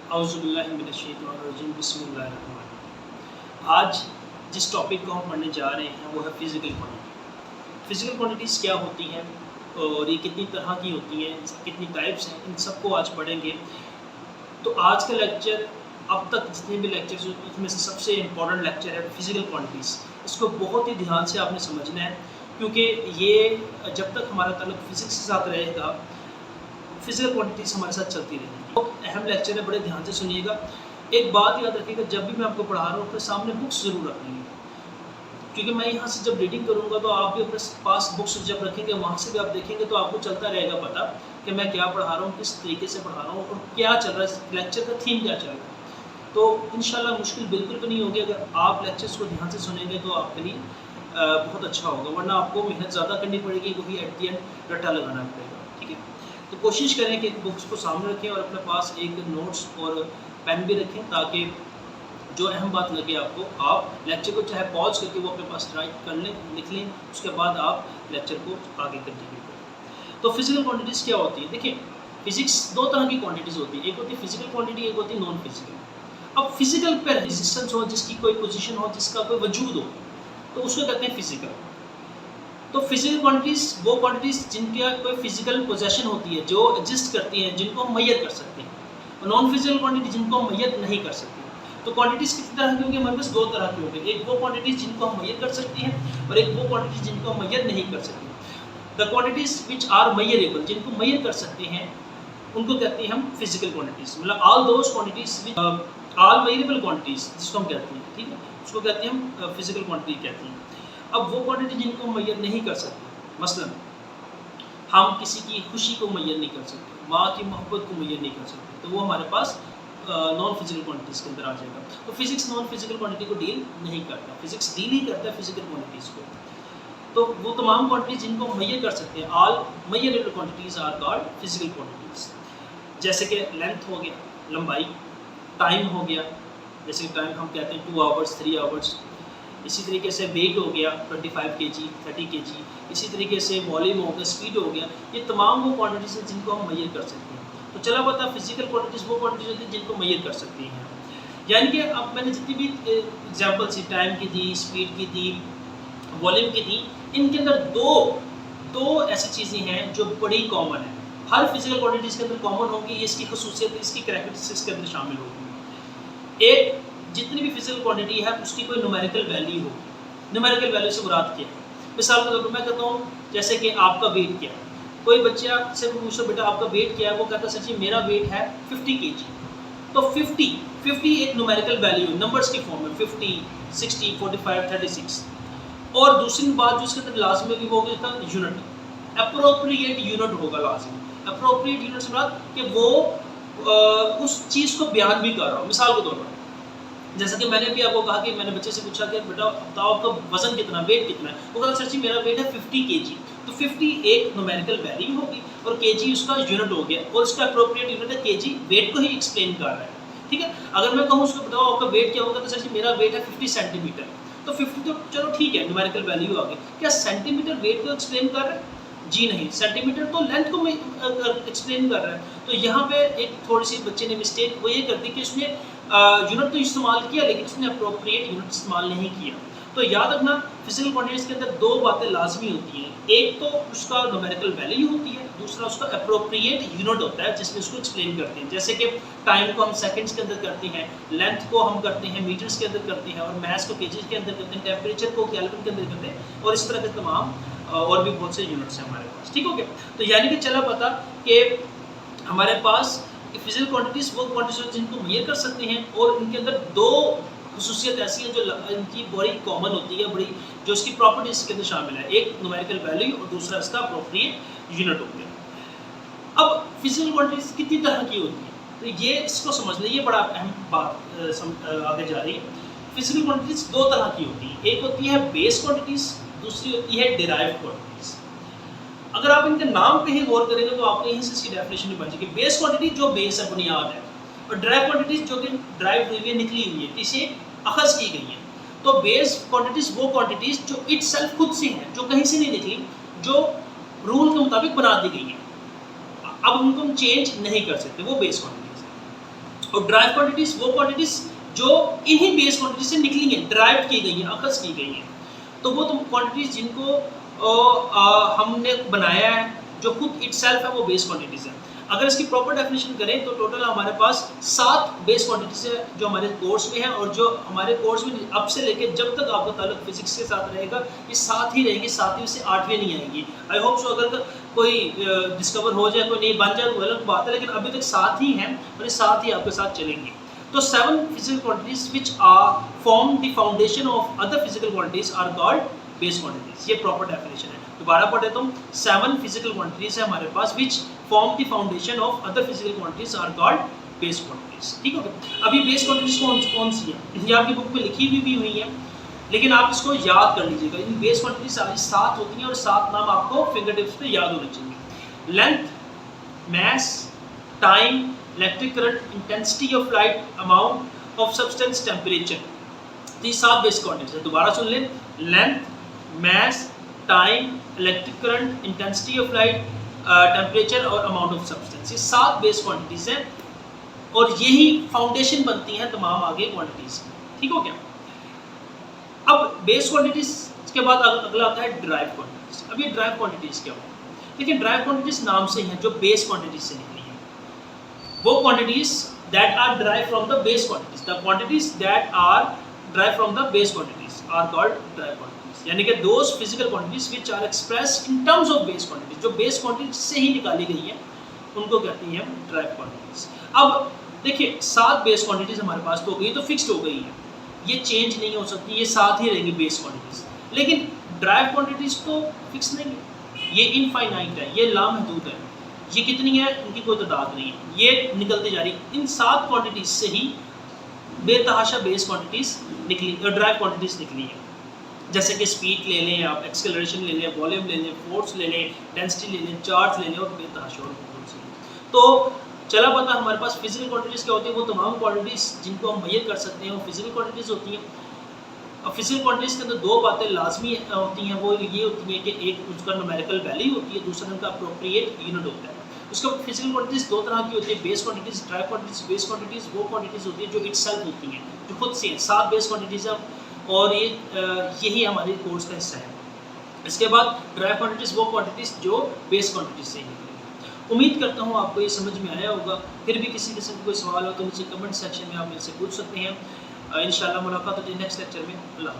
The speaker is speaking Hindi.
औज़ुबिल्लाहि मिनश्शैतानिर्रजीम बिस्मिल्लाहिर्रहमानिर्रहीम। आज जिस टॉपिक को हम पढ़ने जा रहे हैं वो है फ़िज़िकल क्वांटिटी। फ़िज़िकल क्वांटिटीज़ क्या होती हैं और ये कितनी तरह की होती हैं, इसकी कितनी टाइप्स हैं, इन सबको आज पढ़ेंगे। तो आज का लेक्चर, अब तक जितने भी लेक्चर्स हुए उसमें से सबसे इम्पोर्टेंट लेक्चर है फ़िज़िकल क्वांटिटीज़। इसको बहुत ही ध्यान से आपने समझना है, क्योंकि ये जब तक हमारा ताल्लुक फ़िज़िक्स के साथ रहेगा, फ़िज़िकल क्वांटिटीज़ हमारे साथ चलती रहेंगी। बहुत अहम लेक्चर है, बड़े ध्यान से सुनिएगा। एक बात याद रखिएगा, जब भी मैं आपको पढ़ा रहा हूँ अपने सामने बुक्स ज़रूर रखेंगे, क्योंकि मैं यहाँ से जब रीडिंग करूँगा तो आप भी अपने पास बुक्स जब रखेंगे, वहाँ से भी आप देखेंगे तो आपको चलता रहेगा पता कि मैं क्या पढ़ा रहा हूँ, किस तरीके से पढ़ा रहा हूँ और क्या चल रहा है, लेक्चर का थीम क्या चल रहा है। तो इंशाल्लाह मुश्किल बिल्कुल भी नहीं होगी अगर आप लेक्चर्स को ध्यान से सुनेंगे, तो आपके लिए बहुत अच्छा होगा। वरना आपको मेहनत ज़्यादा करनी पड़ेगी, वही एट दी एंड रट्टा लगाना पड़ेगा। ठीक है, तो कोशिश करें कि बुक्स को सामने रखें और अपने पास एक नोट्स और पेन भी रखें, ताकि जो अहम बात लगे आपको, आप लेक्चर को चाहे पॉज करके वो अपने पास राइट कर लें, लिख लें, उसके बाद आप लेक्चर को आगे कंटिन्यू करें। तो फिजिकल क्वांटिटीज़ क्या होती है? देखिए, फिजिक्स दो तरह की क्वांटिटीज़ होती है, एक होती है फिजिकल क्वांटिटी, एक होती है नॉन फिजिकल। अब फिजिकल पे रेजिस्टेंस हो, जिसकी कोई पोजीशन हो, जिसका कोई वजूद हो, तो उसको कहते हैं फिजिकल। तो फिजिकल क्वांटिटीज़ वो क्वांटिटीज़ जिनका कोई फिजिकल पोजेशन होती है, जो एग्जिस्ट करती हैं, जिनको हम मेजर कर सकते हैं, और नॉन फिजिकल क्वांटिटी जिनको हम मेजर नहीं कर सकते। तो क्वांटिटीज़ कितनी तरह की होंगी? हमारे पास दो तरह की होंगी। एक वो क्वांटिटीज़ जिनको हम मेजर कर सकते हैं और एक वो क्वांटिटीज़ जिनको हम मेजर नहीं कर सकते। The quantities which are measurable, जिनको मेजर कर सकते हैं, उनको कहते हैं हम फिजिकल क्वांटिटीज़। मतलब all those quantities which all measurable quantities जिसको हम कहते हैं, ठीक है, उसको कहते हैं हम फिजिकल क्वांटिटी कहते हैं। अब वो क्वांटिटी जिनको हम मेजर नहीं कर सकते, मसलन हम किसी की खुशी को मेजर नहीं कर सकते, माँ की मोहब्बत को मेजर नहीं कर सकते, तो वो हमारे पास नॉन फिजिकल क्वांटिटीज़ के अंदर आ जाएगा। तो फिजिक्स नॉन फिजिकल क्वांटिटी को डील नहीं करता, फिजिक्स डील ही करता है फिजिकल क्वांटिटीज़ को। तो वो तमाम क्वांटिटीज़ जिनको हम मेजर कर सकते हैं, all measurable quantities are called physical quantities. जैसे कि लेंथ हो गया, लंबाई, टाइम हो गया, जैसे कि टाइम हम कहते हैं 2 आवर्स 3 आवर्स। इसी तरीके से वेट हो गया 25 kg 30 kg। इसी तरीके से वॉल्यूम हो गया, स्पीड हो गया। ये तमाम वो क्वांटिटीज़ हैं जिनको हम मेजर कर सकते हैं। तो चला पता फिजिकल क्वांटिटीज़ वो क्वांटिटीज़ होती हैं जिनको मेजर कर सकते हैं। यानी कि अब मैंने जितनी भी एग्जाम्पल्स दी, टाइम की दी, स्पीड की दी, वॉल्यूम की दी, इनके अंदर दो ऐसी चीज़ें हैं जो बड़ी कॉमन है। हर फिजिकल क्वांटिटीज़ के अंदर कॉमन होंगी, ये इसकी खसूसियत, इसकी करैक्टरिस्टिक्स के अंदर शामिल होगी। एक, जितनी भी फिजिकल क्वांटिटी है उसकी कोई न्यूमेरिकल वैल्यू होगी। न्यूमेरिकल वैल्यू से मुराद क्या है? मिसाल के तौर पर मैं कहता हूँ, जैसे कि आपका वेट क्या है। कोई बच्चा से पूछो बेटा आपका वेट क्या है, वो कहता है सर जी मेरा वेट है 50 kg। तो 50 एक न्यूमेरिकल वैल्यू नंबर्स की फॉर्म में 50, 60, 45, 36। और दूसरी बात जो इसके अंदर लाजमी भी होगी था यूनिट, अप्रोप्रिएट यूनिट होगा लाजमी। अप्रोप्रिएट यूनिट से मुराद कि वो उस चीज़ को बयान भी कर रहा हूँ। मिसाल के तौर पर जैसा कि मैंने भी आपको कहा कि मैंने बच्चे से पूछा कि बेटा बताओ आपका वजन कितना, वेट कितना है, वो कहता सर जी मेरा वेट है 50 kg। तो 50 एक न्यूमेरिकल वैल्यू होगी और kg उसका यूनिट हो गया, और उसका अप्रोप्रिएट यूनिट है kg, वेट को ही एक्सप्लेन कर रहा है। ठीक है, अगर मैं कहूँ उसको बताओ आपका वेट क्या होगा, तो सर जी मेरा वेट है 50 सेंटीमीटर। तो 50 तो चलो ठीक है, न्यूमेरिकल वैल्यू आ गई। क्या सेंटीमीटर वेट को एक्सप्लेन कर रहा है? जी नहीं, सेंटीमीटर तो लेंथ को एक्सप्लेन कर रहा है। तो यहाँ पे एक थोड़ी सी बच्चे ने मिस्टेक वो ये कर दी कि उसने यूनिट तो इस्तेमाल किया, लेकिन उसने अप्रोप्रिएट यूनिट इस्तेमाल नहीं किया। तो याद रखना, फिजिकल क्वांटिटीज़ के अंदर दो बातें लाजमी होती हैं। एक तो उसका न्यूमेरिकल वैल्यू होती है, दूसरा उसका अप्रोप्रिएट यूनिट होता है जिसमें उसको एक्सप्लेन करते हैं। जैसे कि टाइम को हम सेकंड्स के अंदर करते हैं, लेंथ को हम करते हैं मीटर्स के अंदर करते हैं, और मास को केजीज के अंदर करते हैं, टेम्परेचर को केल्विन के अंदर करते हैं, और इस तरह के तमाम और भी बहुत से यूनिट्स हैं हमारे पास। ठीक हो गया? तो यानी कि चला पता कि हमारे पास फिजिकल क्वांटिटीज़ वो क्वांटिटीज़ जिनको मेजर कर सकते हैं, और इनके अंदर दो खसूसियत ऐसी है जो इनकी बड़ी कॉमन होती है, बड़ी जो इसकी प्रॉपर्टीज़ के अंदर शामिल है। एक न्यूमेरिकल वैल्यू और दूसरा इसका अप्रोप्रिएट यूनिट हो गया। अब फिजिकल क्वांटिटीज़ कितनी तरह की होती है, तो ये इसको समझ लें, ये बड़ा अहम बात आगे जा रही है। फिजिकल क्वांटिटीज़ दो तरह की होती है, एक होती है बेस क्वांटिटीज़, दूसरी होती है डिराइव्ड क्वांटिटीज़। अगर आप इनके नाम पे ही गौर करेंगे तो आपको यहीं से इसकी डेफिनेशन भी बन जाएगी। बेस क्वांटिटी जो बेस है, बुनियाद है, और ड्राइव क्वांटिटीज जो कि ड्राइव हुई है, निकली हुई है, किसी अखज़ की गई है। तो बेस क्वांटिटीज वो क्वांटिटीज जो इटसेल्फ खुद से हैं, जो कहीं से नहीं निकली, जो रूल के मुताबिक बना दी गई है, अब उनको हम चेंज नहीं कर सकते, वो बेस क्वांटिटीज है। और ड्राइव क्वांटिटीज वो क्वांटिटीज जो इन्हीं बेस क्वांटिटी से निकली हैं, ड्राइव की गई हैं, अखज़ की गई हैं। तो वो क्वांटिटीज जिनको हमने बनाया है, जो खुद इटसेल्फ है, वो बेस क्वांटिटीज है। अगर इसकी प्रॉपर डेफिनेशन करें तो टोटल हमारे पास 7 बेस क्वांटिटीज है जो हमारे कोर्स में है, और जो हमारे कोर्स में अब से लेकर जब तक आपका ताल्लुक फिजिक्स के साथ रहेगा, ये 7 ही रहेंगी, 7वीं से 8वीं नहीं आएंगी। आई होप सो अगर कोई डिस्कवर हो जाए, कोई नहीं बन जाए तो अलग बात है, लेकिन अभी तक 7 ही हैं और ये 7 ही आपके साथ चलेंगी। तो 7 physical quantities which are form the foundation of other physical quantities are called base quantities। ये प्रॉपर डेफिनेशन है। दोबारा पढ़ देता हूँ। 7 physical quantities है हमारे पास which form the foundation of other physical quantities are called base quantities। ठीक हो गया। अब ये base quantities कौन सी है? ये आपकी बुक में लिखी भी हुई है, लेकिन आप इसको याद कर लीजिएगा। इन बेस क्वांटिटीज सारी 7 होती हैं और 7 नाम आपको फिंगर टिप्स पे याद होने चाहिए। Length, mass, time, electric current, intensity of light, amount of substance, temperature। तो ये 7 बेस क्वांटिटीज है। दोबारा सुन लें। Length, mass, time, electric current, intensity of light, temperature और अमाउंट ऑफ सब्सटेंस। ये 7 बेस क्वांटिटीज हैं और यही फाउंडेशन बनती हैं तमाम आगे क्वांटिटीज। ठीक हो गया। अब बेस क्वांटिटीज के बाद अगला आता है ड्राइव क्वांटिटीज। अब ये ड्राइव क्वांटिटीज क्या होती है? देखिए, ड्राइव क्वांटिटीज नाम से हैं जो बेस क्वांटिटीज से निकली हैं। वो quantities that are derived from the base quantities, the quantities that are derived from the base quantities are called derived quantities. यानी कि those physical quantities which are expressed in terms of base quantities, जो बेस क्वांटिटीज से ही निकाली गई हैं, उनको कहते हैं ड्राइव क्वांटिटीज। अब देखिए, 7 बेस क्वांटिटीज हमारे पास तो हो गई, तो फिक्स्ड हो गई है, ये चेंज नहीं हो सकती, ये 7 ही रहेंगी बेस क्वांटिटीज। लेकिन ड्राइव क्वांटिटीज तो फिक्स नहीं है, ये इनफाइनाइट है, ये लामहदूद है। ये कितनी है, इनकी कोई तादाद नहीं है, ये निकलती जा रही है। इन 7 क्वांटिटीज से ही बेतहाशा बेस क्वांटिटीज निकली, ड्राइव क्वांटिटीज निकली हैं। जैसे कि स्पीड ले लें आप, एक्सेलरेशन ले लें, वॉल्यूम ले लें, फोर्स ले लें, डेंसिटी ले लें, चार्ज ले लें और बेतहाशा और बहुत सी। तो चला पता हमारे पास फिजिकल क्वांटिटीज़ क्या होती है। वो तमाम क्वांटिटीज़ जिनको हम मेजर कर सकते हैं वो फिजिकल क्वांटिटीज़ होती हैं। अब फिजिकल क्वांटिटीज़ के अंदर 2 बातें लाजमी होती हैं। वो ये होती हैं कि एक उसका न्यूमेरिकल वैल्यू होती है, दूसरा उनका अप्रोप्रिएट यूनिट होता है। उसका फिजिकल क्वांटिटीज़ 2 तरह की होती है, base quantities, drive quantities. Base quantities वो क्वांटिटीज़ होती है जो इटसेल्फ होती हैं, जो खुद से हैं। 7 बेस क्वांटिटीज़ हैं और यही हमारे कोर्स का हिस्सा है। इसके बाद ड्राइव क्वांटिटीज़ वो क्वांटिटीज़ जो बेस क्वांटिटीज़ से ही। उम्मीद करता हूँ आपको ये समझ में आया होगा। फिर भी किसी किस्म का कोई सवाल हो तो नीचे कमेंट सेक्शन में आप मेरे से पूछ सकते हैं। इंशाल्लाह मुलाकात होती है नेक्स्ट लेक्चर में। अल्लाह।